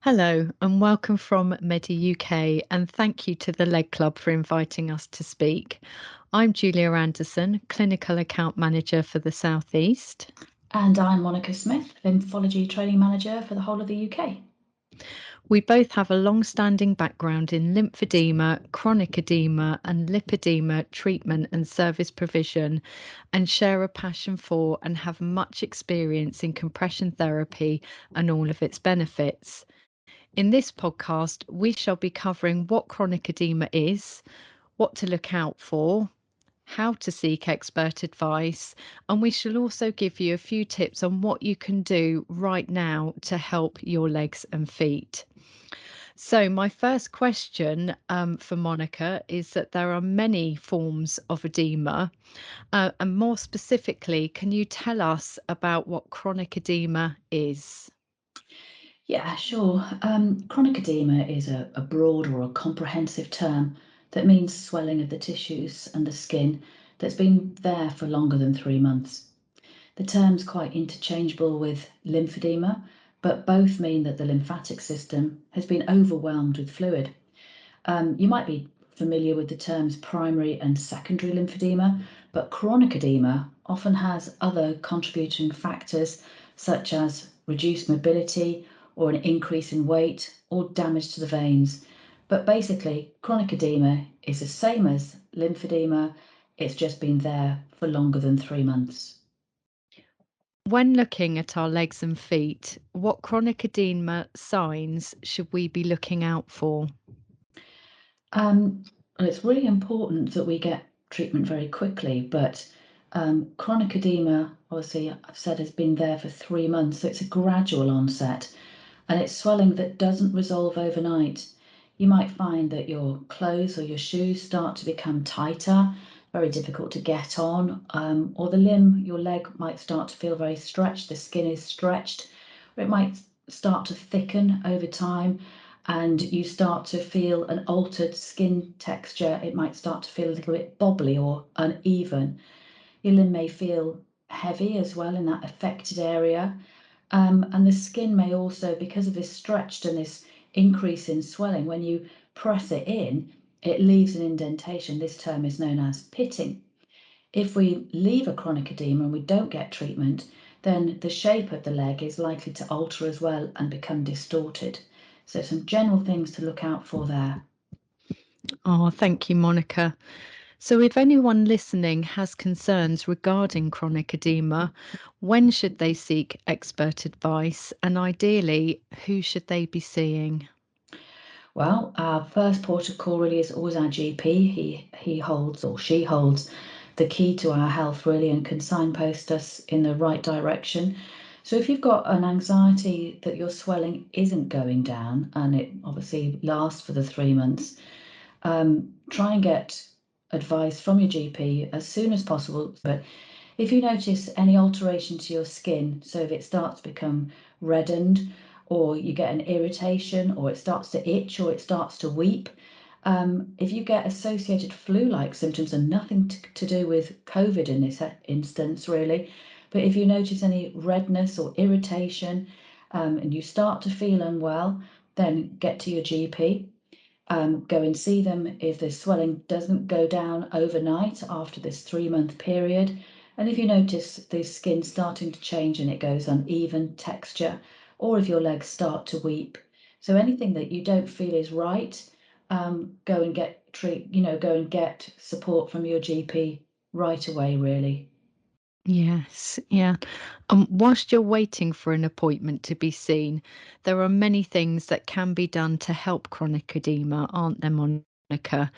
Hello and welcome from Medi UK, and thank you to the Leg Club for inviting us to speak. I'm Julia Anderson, Clinical Account Manager for the South East. And I'm Monica Smith, Lymphology Training Manager for the whole of the UK. We both have a long-standing background in lymphedema, chronic edema and lipedema treatment and service provision, and share a passion for and have much experience in compression therapy and all of its benefits. In this podcast, we shall be covering what chronic edema is, what to look out for, how to seek expert advice, and we shall also give you a few tips on what you can do right now to help your legs and feet. So, my first question for Monica is that there are many forms of edema, and more specifically, can you tell us about what chronic edema is? Yeah, sure. Chronic edema is a broad or a comprehensive term that means swelling of the tissues and the skin that's been there for longer than 3 months. The term's quite interchangeable with lymphedema, but both mean that the lymphatic system has been overwhelmed with fluid. You might be familiar with the terms primary and secondary lymphedema, but chronic edema often has other contributing factors such as reduced mobility or an increase in weight or damage to the veins. But basically, chronic edema is the same as lymphedema, it's just been there for longer than 3 months. When looking at our legs and feet, what chronic edema signs should we be looking out for? And it's really important that we get treatment very quickly, but chronic edema, obviously, I've said has been there for 3 months, so it's a gradual onset and it's swelling that doesn't resolve overnight. You might find that your clothes or your shoes start to become tighter, very difficult to get on, or the limb, your leg might start to feel very stretched, the skin is stretched, or it might start to thicken over time and you start to feel an altered skin texture. It might start to feel a little bit bobbly or uneven. Your limb may feel heavy as well in that affected area. And the skin may also, because of this stretched and this increase in swelling, when you press it in, it leaves an indentation. This term is known as pitting. If we leave a chronic edema and we don't get treatment, then the shape of the leg is likely to alter as well and become distorted. So some general things to look out for there. Oh, thank you, Monica. So, if anyone listening has concerns regarding chronic edema, when should they seek expert advice? And ideally, who should they be seeing? Well, our first port of call really is always our GP. He holds or she holds the key to our health really and can signpost us in the right direction. So if you've got an anxiety that your swelling isn't going down and it obviously lasts for the 3 months, try and get advice from your GP as soon as possible. But if you notice any alteration to your skin, so if it starts to become reddened, or you get an irritation, or it starts to itch, or it starts to weep, if you get associated flu-like symptoms, and nothing to do with COVID in this instance, really, but if you notice any redness or irritation, and you start to feel unwell, then get to your GP. Go and see them if the swelling doesn't go down overnight after this 3-month period. And if you notice the skin starting to change and it goes uneven texture, or if your legs start to weep. So anything that you don't feel is right, go and go and get support from your GP right away, really. Yes, yeah. Whilst you're waiting for an appointment to be seen, there are many things that can be done to help chronic edema, aren't there, Monica?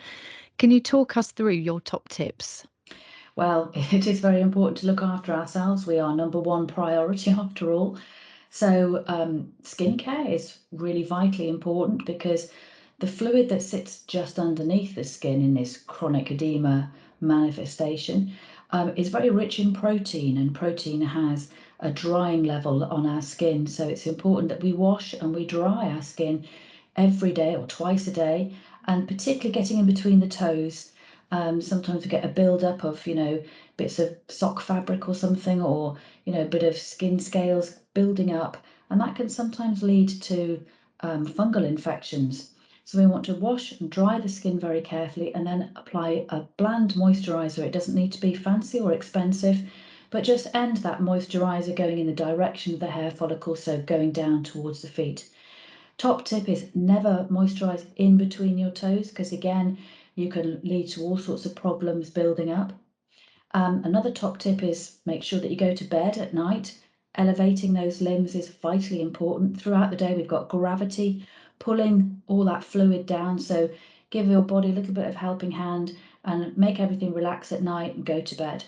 Can you talk us through your top tips? Well, it is very important to look after ourselves. We are number one priority after all. So, skincare is really vitally important because the fluid that sits just underneath the skin in this chronic edema manifestation is very rich in protein, and protein has a drying level on our skin. So, it's important that we wash and we dry our skin every day or twice a day, and particularly getting in between the toes. Sometimes we get a build-up of, bits of sock fabric or something, or, a bit of skin scales building up, and that can sometimes lead to fungal infections. So we want to wash and dry the skin very carefully and then apply a bland moisturiser. It doesn't need to be fancy or expensive, but just end that moisturiser going in the direction of the hair follicle, so going down towards the feet. Top tip is never moisturise in between your toes, because again, you can lead to all sorts of problems building up. Another top tip is make sure that you go to bed at night. Elevating those limbs is vitally important. Throughout the day, we've got gravity pulling all that fluid down. So give your body a little bit of helping hand and make everything relax at night and go to bed.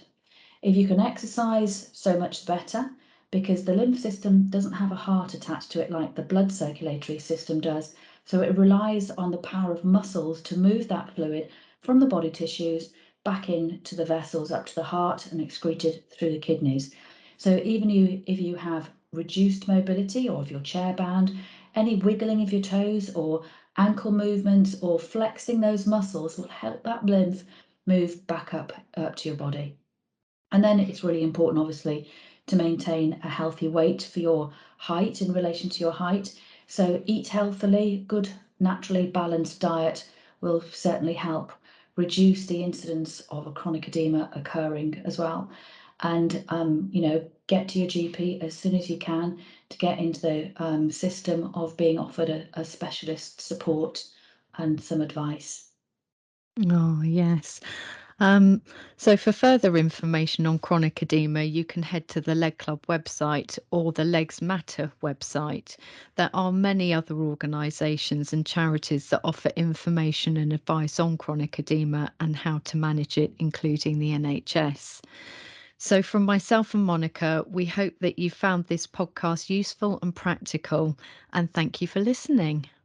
If you can exercise, so much better, because the lymph system doesn't have a heart attached to it like the blood circulatory system does. So it relies on the power of muscles to move that fluid from the body tissues back into the vessels up to the heart and excreted through the kidneys. So even if you have reduced mobility, or if you're chair bound, any wiggling of your toes or ankle movements or flexing those muscles will help that lymph move back up to your body. And then it's really important, obviously, to maintain a healthy weight for your height in relation to your height. So eat healthily. Good, naturally balanced diet will certainly help reduce the incidence of a chronic edema occurring as well. And get to your GP as soon as you can to get into the system of being offered a specialist support and some advice. Oh, yes. So for further information on chronic edema, you can head to the Leg Club website or the Legs Matter website. There are many other organisations and charities that offer information and advice on chronic edema and how to manage it, including the NHS. So from myself and Monica, we hope that you found this podcast useful and practical, and thank you for listening.